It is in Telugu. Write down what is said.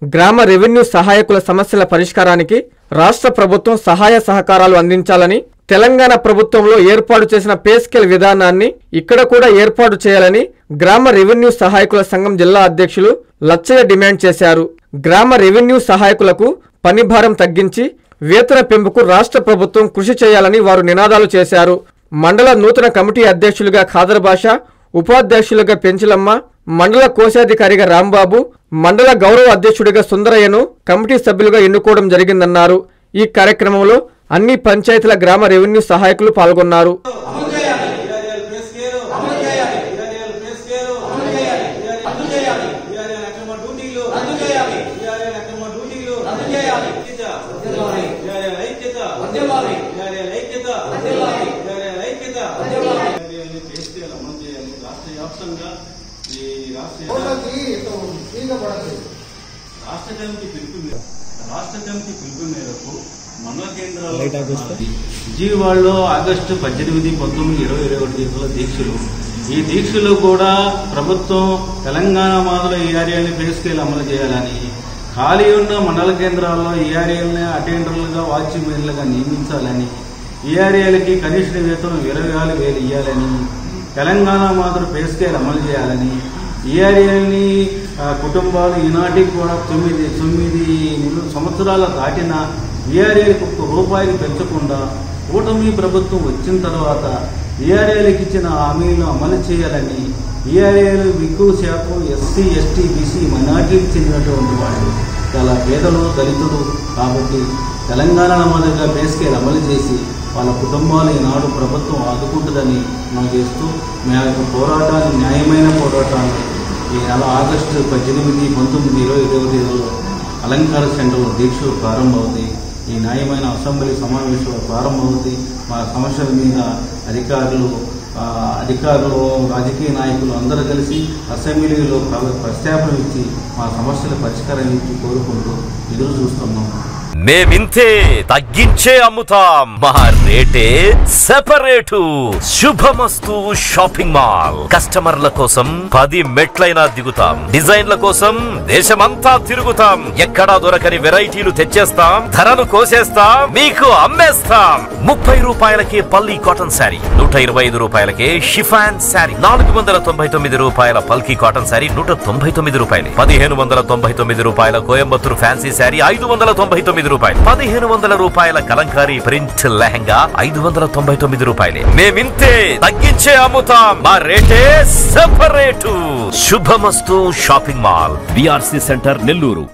గ్రామ రెవెన్యూ సహాయకుల సమస్యల పరిష్కారానికి రాష్ట్ర ప్రభుత్వం సహాయ సహకారాలు అందించాలని, తెలంగాణ ప్రభుత్వంలో ఏర్పాటు చేసిన పే స్కేల్ విధానాన్ని ఇక్కడ కూడా ఏర్పాటు చేయాలని గ్రామ రెవెన్యూ సహాయకుల సంఘం జిల్లా అధ్యక్షులు లచ్చయ్య డిమాండ్ చేశారు. గ్రామ రెవెన్యూ సహాయకులకు పని భారం తగ్గించి వేతన పెంపుకు రాష్ట్ర ప్రభుత్వం కృషి చేయాలని వారు నినాదాలు చేశారు. మండల నూతన కమిటీ అధ్యక్షులుగా ఖాదర్ బాషా, ఉపాధ్యక్షులుగా పెంచలమ్మ, మండల కోశాధికారిగా రాంబాబు, మండల గౌరవ అధ్యక్షుడిగా సుందరయ్యను కమిటీ సభ్యులుగా ఎన్నుకోవడం జరిగిందన్నారు. ఈ కార్యక్రమంలో అన్ని పంచాయతీల గ్రామ రెవెన్యూ సహాయకులు పాల్గొన్నారు. రాష్ట్ర కమిటీ పిలుపు మేరకు మండల కేంద్రాల్లో విజయవాడలో ఆగస్టు 18, 19, 20, 21 తేదీల దీక్షలు. ఈ దీక్షలు కూడా ప్రభుత్వం తెలంగాణ మాదిరిలో ఈఆర్ఏల్ని పే స్కేల్ అమలు చేయాలని, ఖాళీ ఉన్న మండల కేంద్రాల్లో ఈఆర్ఏల్ని అటెండర్లుగా, వాచ్మెన్లుగా నియమించాలని, ఈఆర్ఏలకి కనిష్ట వేతనం 24,000 ఇవ్వాలని, తెలంగాణ మాదిరి పే స్కేల్ అమలు చేయాలని, ఈఆర్ఏల్ని కుటుంబాలు ఈనాటికి కూడా 9 సంవత్సరాల దాటిన ఈఆర్ఏలకు ₹1 పెంచకుండా కూటమి ప్రభుత్వం వచ్చిన తర్వాత ఈఆర్ఏలకు ఇచ్చిన హామీలను అమలు చేయాలని, ఈఆర్ఏలు ఎక్కువ శాతం ఎస్సీ, ఎస్టీ, బీసీ మైనార్టీకి చెందినటువంటి వాళ్ళు, చాలా పేదలు, దళితులు కాబట్టి తెలంగాణ మాదిరిగా పే స్కేల్ అమలు చేసి వాళ్ళ కుటుంబాలు ఈనాడు ప్రభుత్వం ఆదుకుంటుందని మనం చేస్తూ మా యొక్క పోరాటాన్ని, న్యాయమైన పోరాటాన్ని ఈ నెల ఆగస్టు 18, 19, 20, 21 తేదీల్లో అలంకార సెంటర్లో దీక్షలు ప్రారంభమవుతాయి. ఈ న్యాయమైన అసెంబ్లీ సమావేశాలు ప్రారంభమవుతాయి. మా సమస్యల మీద అధికారులు, రాజకీయ నాయకులు అందరూ కలిసి అసెంబ్లీలో ప్రస్తావన ఇచ్చి మా సమస్యల పరిష్కారం ఇచ్చి కోరుకుంటూ ఎదురు చూస్తున్నాం. మేమింతే తగ్గించే అమ్ముతాం, మా రేటే సెపరేటు. Shubhamastu shopping mall. కస్టమర్ల కోసం 10 మెట్లైనా దిగుతాం, డిజైన్ల కోసం దేశమంతా తిరుగుతాం, ఎక్కడా దొరకని వెరైటీలు తెచ్చేస్తాం, ధరను కోసేస్తాం, మీకు అమ్మేస్తాం. ₹30కే పల్లి కాటన్ శారీ, ₹125కే షిఫాన్ శారీ, ₹499 పల్కీ cotton sari ₹199, ₹1599 Coimbatore fancy sari ₹599, ₹1,500 Kalamkari print lehenga ₹599. మేమింతే తగ్గించే అమ్ముతాం, మా రేటే separate. Shubhamastu shopping mall, BRC centre, Nellore.